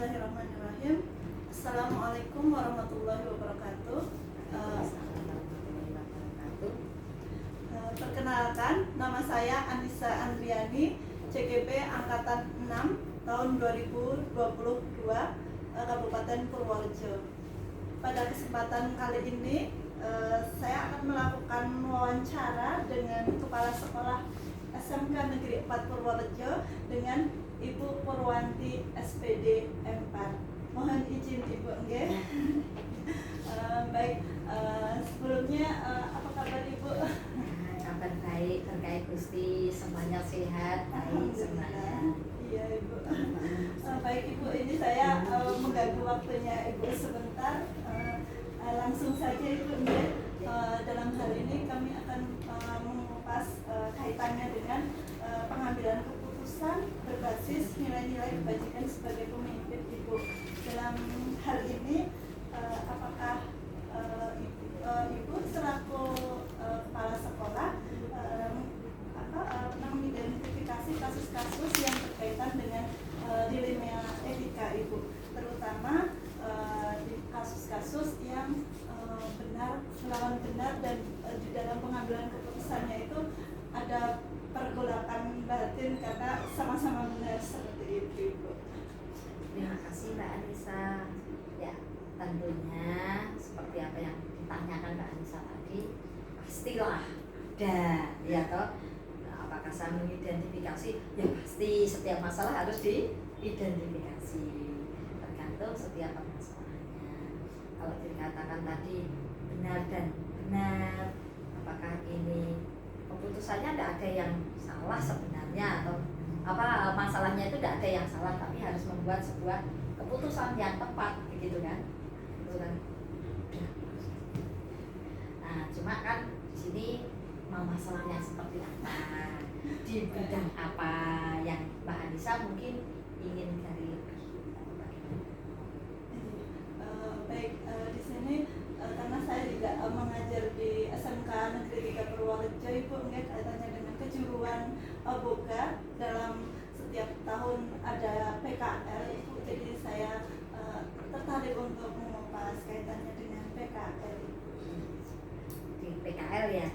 Bismillahirrahmanirrahim. Assalamualaikum warahmatullahi wabarakatuh. Perkenalkan, nama saya Anissa Andriani, CGP Angkatan 6 tahun 2022, Kabupaten Purworejo. Pada kesempatan kali ini, saya akan melakukan wawancara dengan Kepala Sekolah SMK Negeri 4 Purworejo dengan Ibu Purwanti SPD M4. Mohon izin Ibu nggih. Baik, sebelumnya apa kabar Ibu? Kabar baik, terkait Gusti, semuanya sehat, baik semuanya. Iya Ibu. Baik Ibu, ini saya mengganggu waktunya Ibu sebentar. Langsung saja Ibu nggih. Dalam hal ini kami akan mengupas kaitannya dengan pengambilan keputusan berbasis nilai-nilai kebajikan sebagai pemimpin Ibu. Dalam hal ini apakah Ibu selaku kepala sekolah mengidentifikasi kasus-kasus yang berkaitan dengan dilema etika Ibu, terutama di kasus-kasus yang melawan benar dan di dalam pengambilan keputusannya itu ada pergolakan batin karena sama-sama benar seperti itu Ibu. Terima kasih Mbak Anissa. Ya, tentunya seperti apa yang ditanyakan Mbak Anissa tadi, pastilah ada, ya toh. Nah, apakah saya mengidentifikasi? Ya pasti, setiap masalah harus diidentifikasi, tergantung setiap permasalahannya. Kalau dikatakan tadi benar dan benar, apakah ini keputusannya tidak ada yang salah sebenarnya, atau apa masalahnya itu tidak ada yang salah, tapi harus membuat sebuah keputusan yang tepat, begitu kan? Itu kan. Nah, cuma kan di sini masalahnya seperti apa, di bidang apa yang Mbak Anissa mungkin ingin gali lebih. Baik, di sini karena saya juga mengajar di SMK Negeri 3 Purworejo Ibu, nggih, kaitannya dengan kejuruan boga dalam setiap tahun ada PKL Ibu, jadi saya tertarik untuk mengupas kaitannya dengan PKL. Di PKL ya,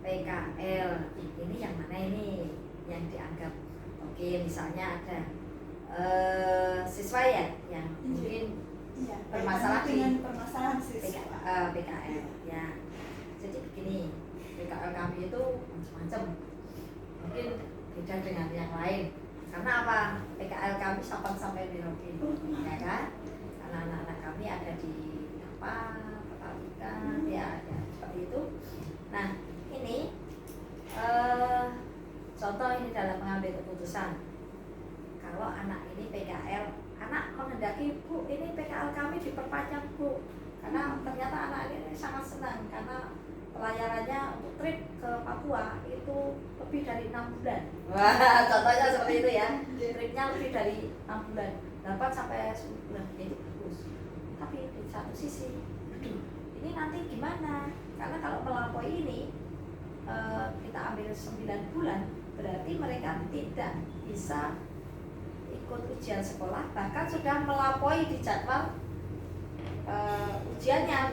PKL ini yang mana ini yang dianggap oke, misalnya ada siswa ya yang mungkin bermasalah dengan permasalahan siswa PKL ya. Jadi begini, PKL kami itu macam-macam, mungkin beda dengan yang lain. Karena apa? PKL kami Sabang sampai Merauke, ya kan? Karena anak-anak kami ada di apa, Petalika, ya seperti itu. Nah, ini contoh ini dalam mengambil keputusan. Kalau anak ini PKL, anak menghendaki, Bu, ini PKL kami diperpanjang Bu, karena ternyata anak ini sangat senang karena pelayarannya untuk trip ke Papua itu lebih dari 6 bulan. Wah, contohnya seperti itu ya. Tripnya lebih dari 6 bulan, 8 sampai 10 bulan, jadi bagus. Tapi di satu sisi, aduh, ini nanti gimana? Karena kalau melampaui ini kita ambil 9 bulan, berarti mereka tidak bisa ikut ujian sekolah, bahkan sudah melampaui di jadwal ujiannya,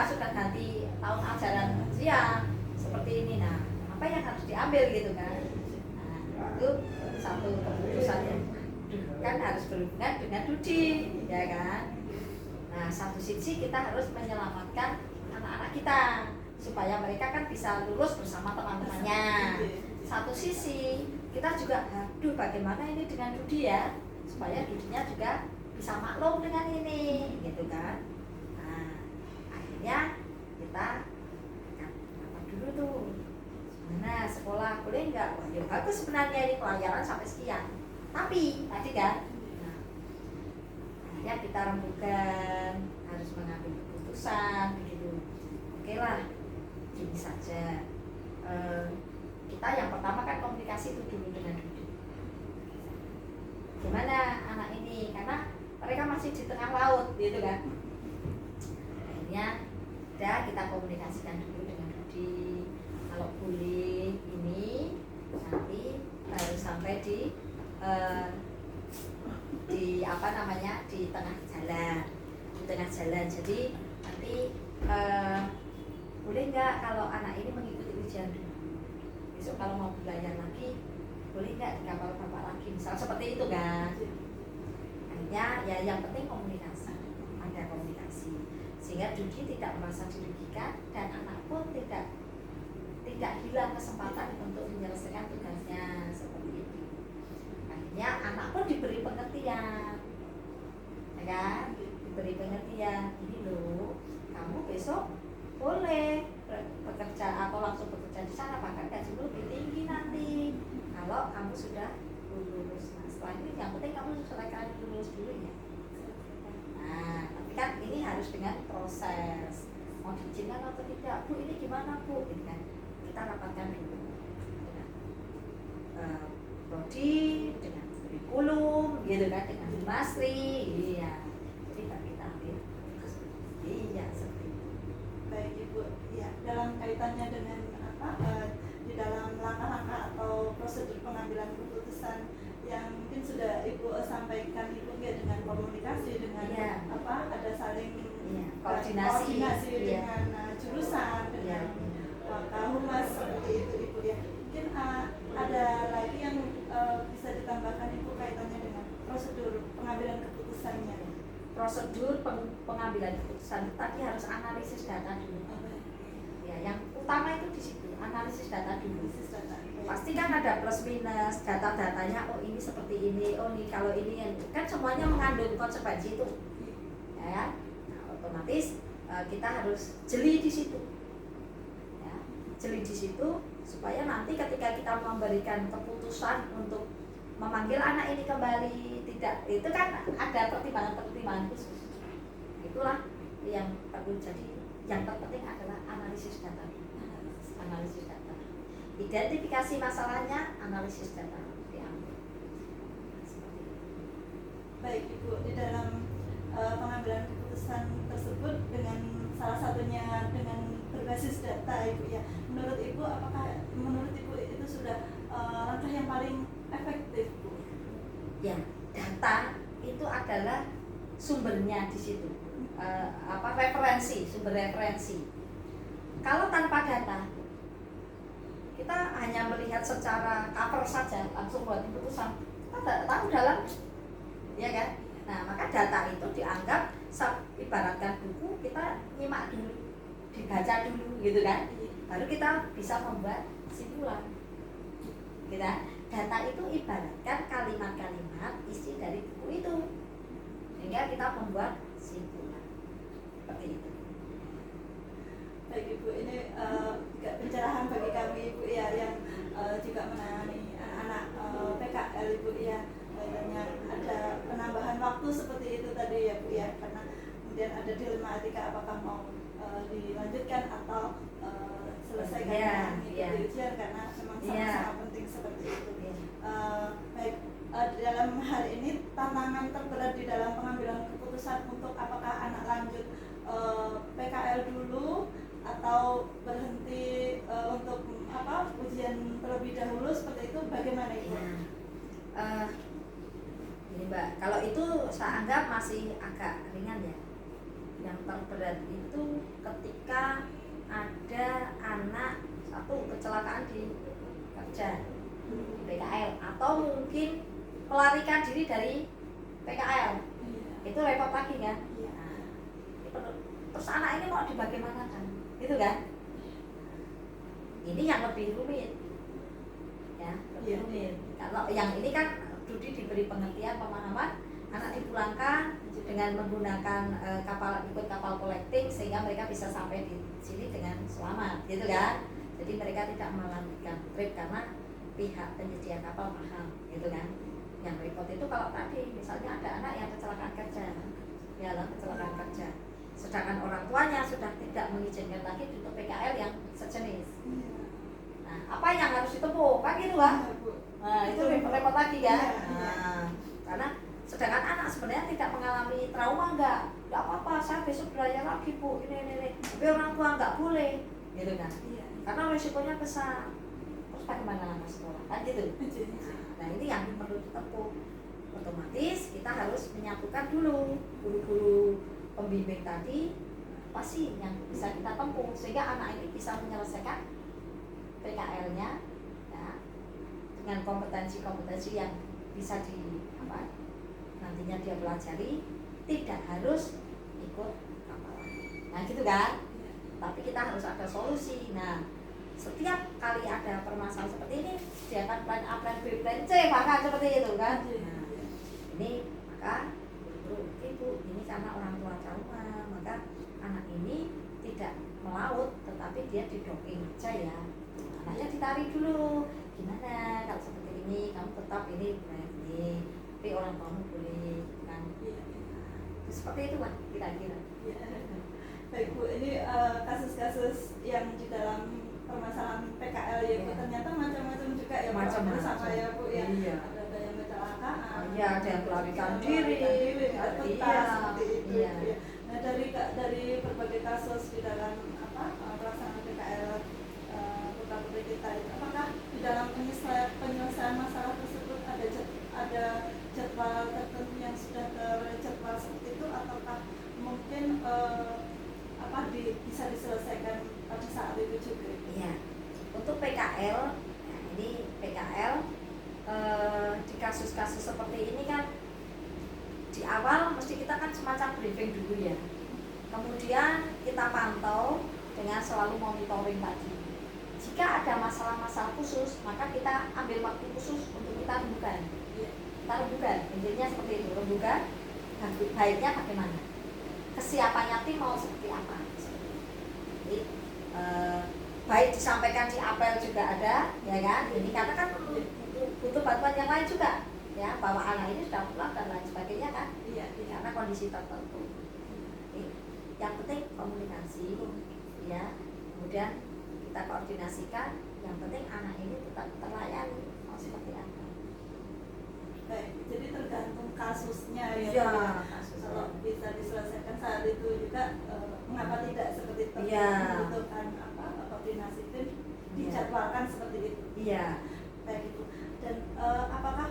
sudah ganti tahun ajaran ujian seperti ini. Nah, apa yang harus diambil gitu kan? Nah, itu satu keputusan yang kan harus berhubungan dengan Dudi, ya kan? Nah, satu sisi kita harus menyelamatkan anak-anak kita supaya mereka kan bisa lulus bersama teman-temannya. Satu sisi kita juga, aduh bagaimana ini dengan Dudi ya, supaya Dudinya juga bisa maklum dengan ini, gitu kan? Nah, akhirnya kita apa dulu tuh, mana sekolah boleh nggak? Wah, ya bagus sebenarnya ini pelajaran sampai sekian. Tapi tadi kan, nah, akhirnya kita rembukan, harus mengambil keputusan, begitu. Oke lah, gini saja. Kita yang pertama kan komunikasi itu dulu dengan Dudi. Gimana anak ini, karena mereka masih di tengah laut gitu kan. Akhirnya kita komunikasikan dulu dengan Dudi, kalau boleh ini nanti harus sampai di apa namanya, di tengah jalan, jadi nanti boleh nggak kalau anak ini mengikuti ujian dulu, besok kalau mau belajar lagi boleh nggak di kapal bapak lagi, misal seperti itu kan. Akhirnya ya yang penting komunikasi, ada komunikasi sehingga Dudi tidak merasa dirugikan dan anak pun tidak hilang kesempatan untuk menyelesaikan tugasnya seperti itu. Akhirnya anak pun diberi pengertian, ya kan? Diberi pengertian, ini loh, kamu besok boleh bekerja atau langsung bekerja di sana, bahkan gajimu lebih tinggi nanti kalau kamu sudah lulus. Nah, setelah ini yang penting kamu selesaikan lulus dulu ya. Nah, tapi kan ini harus dengan proses, mau diizinkan atau tidak, Bu ini gimana Bu, gitu kan. Kita rapatkan dulu dengan prodi, dengan kurikulum, gitu kan, dengan Masri, iya. Jadi kita ambil, iya seperti itu. Baik Ibu, ya dalam kaitannya dengan di dalam langkah-langkah atau prosedur pengambilan keputusan yang mungkin sudah Ibu sampaikan itu ya, dengan komunikasi, dengan ada saling koordinasi dengan jurusan, dengan Humas seperti itu Ibu ya. Mungkin ada lagi yang bisa ditambahkan Ibu kaitannya dengan prosedur pengambilan keputusannya. Prosedur pengambilan keputusan tadi harus analisis data dulu. Ya, yang utama itu di situ, analisis data dulu. Pasti kan ada plus minus, data-datanya, oh ini seperti ini, oh ini kalau ini kan semuanya mengandung konsekuensi itu. Ya, nah, otomatis kita harus jeli di situ. Ya, jeli di situ supaya nanti ketika kita memberikan keputusan untuk memanggil anak ini kembali, tidak, itu kan ada pertimbangan khusus. Itulah yang perlu jadi. Yang terpenting adalah analisis data. Identifikasi masalahnya, analisis data diambil. Seperti itu. Baik Ibu, di dalam pengambilan keputusan tersebut dengan salah satunya dengan berbasis data Ibu ya. Menurut Ibu, apakah menurut Ibu itu sudah langkah yang paling efektif Bu? Ya, data itu adalah sumbernya di situ. Sumber referensi. Kalau tanpa data, kita hanya melihat secara cover saja, langsung buat keputusan, kita tidak tahu dalam, ya kan? Nah, maka data itu dianggap ibaratkan buku, kita nyimak dulu, dibaca dulu, gitu kan? Baru kita bisa membuat simpulan. Gitu. Data itu ibaratkan kalimat-kalimat isi dari buku itu, sehingga kita membuat simpulan. Seperti itu. Baik Ibu, ini pencerahan bagi kami Ibu ya, yang juga menangani anak-anak PKL Ibu ya. Kayaknya ada penambahan waktu seperti itu tadi ya Bu ya, karena kemudian ada dilema etika apakah mau dilanjutkan atau selesaikan mengikuti ujian, karena memang sama-sama penting seperti itu. Baik, dalam hal ini tantangan terberat di dalam pengambilan keputusan untuk apakah anak lanjut PKL dulu atau berhenti untuk ujian terlebih dahulu seperti itu, bagaimana Ibu? Ini Mbak, kalau itu saya anggap masih agak ringan ya. Yang terberat itu ketika ada anak satu kecelakaan di kerja PKL atau mungkin melarikan diri dari PKL, itu repot lagi kan? Nah, terus anak ini mau dibagaimanakan, gitu kan? Ini yang lebih rumit, ya, lebih rumit. Kalau yang ini kan Dudi diberi pengertian, pemahaman, anak dipulangkan dengan menggunakan ikut kapal collecting sehingga mereka bisa sampai di sini dengan selamat, gitu kan? Jadi mereka tidak melanjutkan trip karena pihak penyedia kapal mahal, gitu kan? Yang repot itu kalau tadi misalnya ada anak yang kecelakaan kerja, ya kecelakaan kerja, sedangkan orang tuanya sudah tidak mengizinkan lagi untuk PKL yang sejenis. Nah, apa yang harus ditempuh kan gitu kan? Nah, itu repot lagi kan? Nah, karena sedangkan anak sebenarnya tidak mengalami trauma, enggak apa-apa, saya besok belajar lagi Bu, ini, tapi orang tua enggak boleh, gitu kan? Karena risikonya besar. Terus bagaimana anak sekolah kan gitu? Nah, ini yang perlu ditempuh. otomatis kita harus menyatukan dulu guru-guru pembimbing tadi apa sih yang bisa kita tempuh sehingga anak ini bisa menyelesaikan PKL-nya ya, dengan kompetensi-kompetensi yang bisa nantinya dia pelajari, tidak harus ikut kapalan. Nah gitu kan? Tapi kita harus ada solusi. Nah setiap kali ada permasalahan seperti ini sediakan plan A, plan B, plan C bahkan seperti itu kan. Nah ini maka ibu ini karena orang tua trauma, maka anak ini tidak melaut tetapi dia didocking aja ya. Anaknya ditarik dulu, gimana kalau seperti ini kamu tetap ini tapi orang tuamu boleh kan. Seperti itu kan kira-kira. Baik Bu, ini kasus-kasus yang di dalam permasalahan PKL ya Bu, ternyata macam-macam juga ya Bu, sama ya Bu ya. Ada yang kecelakaan, ada yang melarikan diri, seperti itu. Nah dari berbagai kasus di dalam pelaksanaan PKL putra putri kita itu, apakah di dalam penyelesaian masalah tersebut ada jadwal tertentu yang sudah terjadwal seperti itu, ataukah mungkin bisa diselesaikan pada saat itu juga? Iya, untuk PKL, nah ini PKL di kasus-kasus seperti ini kan di awal mesti kita kan semacam briefing dulu ya. Kemudian kita pantau dengan selalu monitoring tadi. Jika ada masalah-masalah khusus, maka kita ambil waktu khusus untuk kita rembukan. Kita rembukan, intinya seperti itu, rembukan baiknya bagaimana, kesiapannya tim mau seperti apa. Jadi baik disampaikan di apel juga ada, ya kan? Jadi karena kan butuh bantuan yang lain juga, ya bahwa anak ini sudah pulang dan lain sebagainya kan? Karena kondisi tertentu. Yang penting komunikasi, ya. Kemudian kita koordinasikan. Yang penting anak ini tetap terlayani mau seperti apa. Baik, jadi tergantung kasusnya ya. Iya, kalau bisa diselesaikan saat itu juga, mengapa tidak seperti itu? Membutuhkan koordinasi tim, dijadwalkan seperti itu. Iya. Baik itu. Dan apakah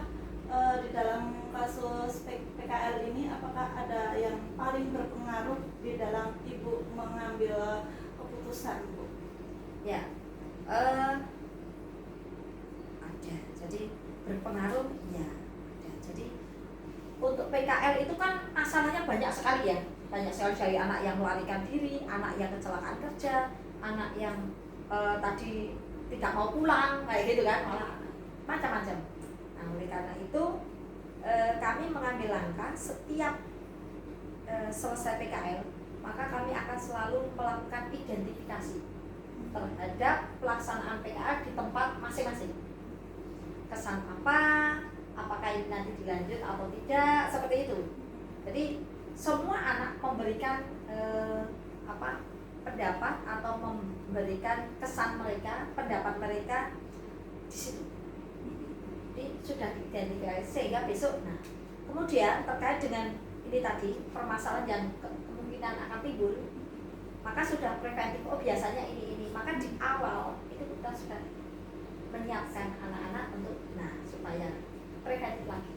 di dalam kasus PKL ini, apakah ada yang paling berpengaruh di dalam ibu mengambil keputusan, Bu? Ya, ada. Jadi berpengaruh, ya. Jadi untuk PKL itu kan masalahnya banyak sekali ya, banyak sekali, dari anak yang melarikan diri, anak yang kecelakaan kerja, anak yang tadi tidak mau pulang kayak gitu kan, malah macam-macam. Nah oleh karena itu kami mengambil langkah setiap selesai PKL, maka kami akan selalu melakukan identifikasi terhadap pelaksanaan PKL di tempat masing-masing. Kesan apa, apakah ini nanti dilanjut atau tidak, seperti itu. Jadi semua anak memberikan pendapat atau memberikan kesan mereka, pendapat mereka di situ. Jadi sudah diidentifikasi sehingga besok, nah kemudian terkait dengan ini tadi permasalahan yang kemungkinan akan timbul, maka sudah preventif. Oh biasanya ini, maka di awal itu kita sudah menyiapkan anak-anak untuk supaya preventif lagi.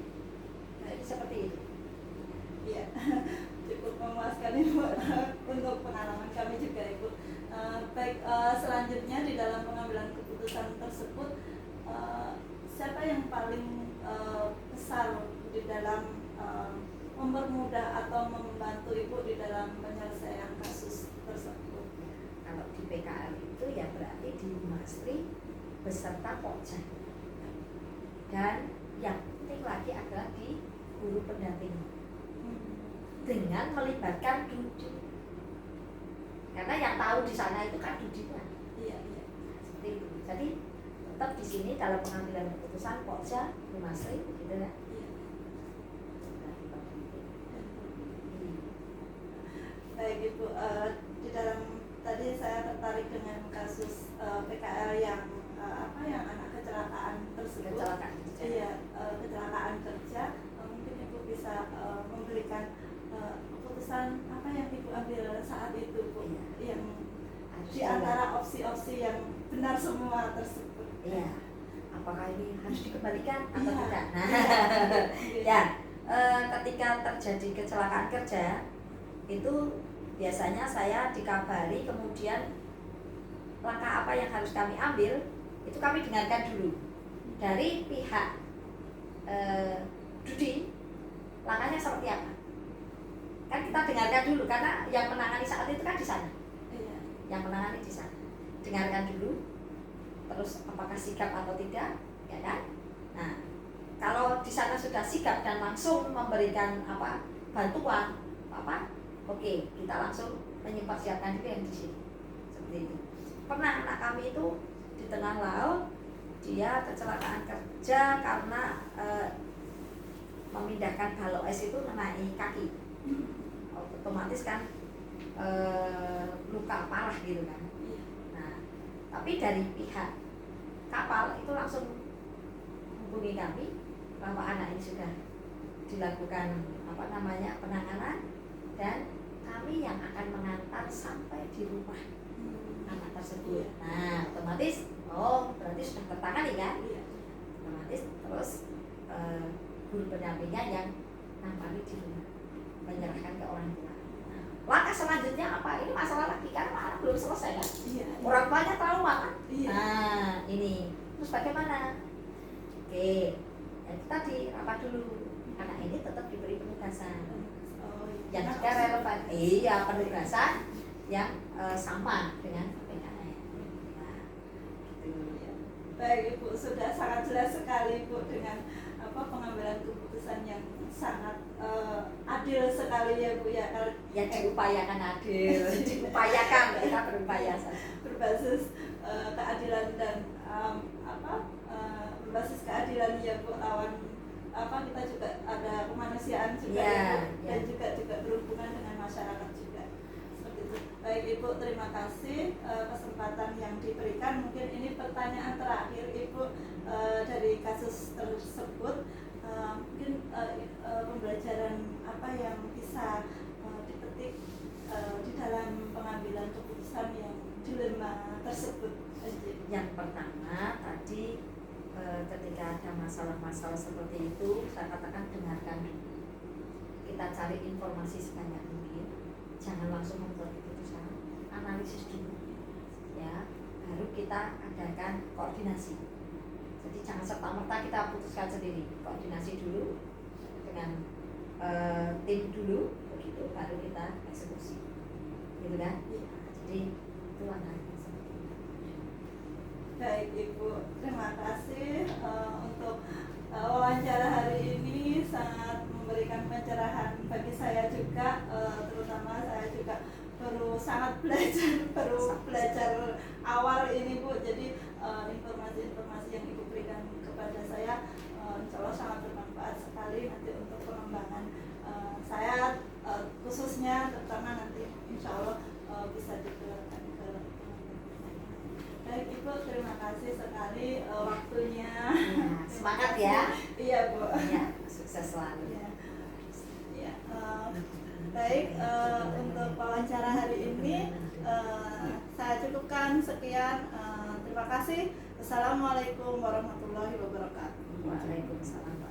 Nah ini seperti itu. Iya, cukup memuaskan Ibu untuk pengalaman kami juga Ibu. Baik, selanjutnya di dalam pengambilan keputusan tersebut, siapa yang paling besar di dalam mempermudah atau membantu Ibu di dalam penyelesaian kasus tersebut? Kalau di PKL itu ya berarti di Masri beserta Pokja. Dan yang penting lagi adalah di guru pendamping dengan melibatkan Dudi. Karena yang tahu di sana itu kan Dudinya. Iya. Seperti itu. Jadi tetap di sini dalam pengambilan keputusan Pokja, Masri, gitu ya. Baik Ibu, di dalam tadi saya tertarik dengan kasus PKL yang yang anak kecelakaan tersebut. Kecelakaan kerja. Iya, kecelakaan kerja. Mungkin Ibu bisa memberikan keputusan apa yang Ibu ambil saat itu, Bu? Iya. Yang di antara opsi-opsi yang benar semua tersebut. Iya. Apa apakah ini harus dikembalikan atau Iya. tidak. Nah, Iya. ya ketika terjadi kecelakaan kerja itu biasanya saya dikabari, kemudian langkah apa yang harus kami ambil itu kami dengarkan dulu dari pihak Dudi, langkahnya seperti apa. Kan kita dengarkan dulu karena yang menangani saat itu kan di sana. Iya. Yang menangani di sana. Dengarkan dulu, terus apakah sigap atau tidak, ya kan? Nah, kalau di sana sudah sigap dan langsung memberikan bantuan oke, kita langsung mempersiapkan diri yang di sini, seperti itu. Pernah anak kami itu di tengah laut, dia kecelakaan kerja karena memindahkan balok es itu mengenai kaki, otomatis kan luka parah gitu kan. Nah, tapi dari pihak kapal itu langsung menghubungi kami bahwa anak ini sudah dilakukan penanganan dan kami yang akan mengantar sampai di rumah anak tersebut. Nah, otomatis berarti sudah tertangani kan? Iya. Otomatis terus guru pendampingnya yang nampani di rumah, menyerahkan ke orang tua. Nah, langkah selanjutnya apa? Ini masalah lagi karena anak belum selesai kan? Iya. Orang tuanya trauma kan? Iya. Nah, ini terus bagaimana? Oke, ya tadi rapat dulu. Anak ini tetap diberi penugasan Oh, iya. yang juga relevan. Iya, penugasan yang sama dengan PKN. Nah, gitu. Baik Ibu, sudah sangat jelas sekali Ibu dengan pengambilan keputusan yang sangat adil sekali ya Bu ya. Ya diupayakan adil, diupayakan kita berupaya saja. Berbasis keadilan dan berbasis keadilan ya Bu, lawan kita juga ada kemanusiaan juga ya, Bu, dan juga berhubungan dengan masyarakat juga. Seperti itu. Baik Ibu, terima kasih kesempatan yang diberikan. Mungkin ini pertanyaan terakhir Ibu dari kasus tersebut. Mungkin pembelajaran apa yang bisa dipetik di dalam pengambilan keputusan yang dilema tersebut. Yang pertama tadi ketika ada masalah-masalah seperti itu, saya katakan dengarkan dulu. Kita cari informasi sebanyak mungkin, jangan langsung membuat keputusan, analisis dulu, ya, baru kita adakan koordinasi. Jadi jangan serta-merta kita putuskan sendiri, koordinasi dulu dengan tim dulu, begitu baru kita eksekusi, gitu kan? Jadi itu langkahnya seperti itu. Baik Ibu, terima kasih untuk wawancara hari ini, sangat memberikan pencerahan bagi saya juga, terutama saya juga sangat belajar awal ini Bu. Jadi informasi-informasi yang Ibu berikan kepada saya insya Allah sangat bermanfaat sekali nanti untuk pengembangan saya, khususnya terutama nanti insya Allah bisa dikeluarkan ke Baik Ibu, terima kasih sekali waktunya. Ya, semangat ya. Iya Bu. Ya, sukses selalu. Ya, baik, untuk wawancara hari ini saya cukupkan sekian. Terima kasih. Assalamualaikum warahmatullahi wabarakatuh. Waalaikumsalam.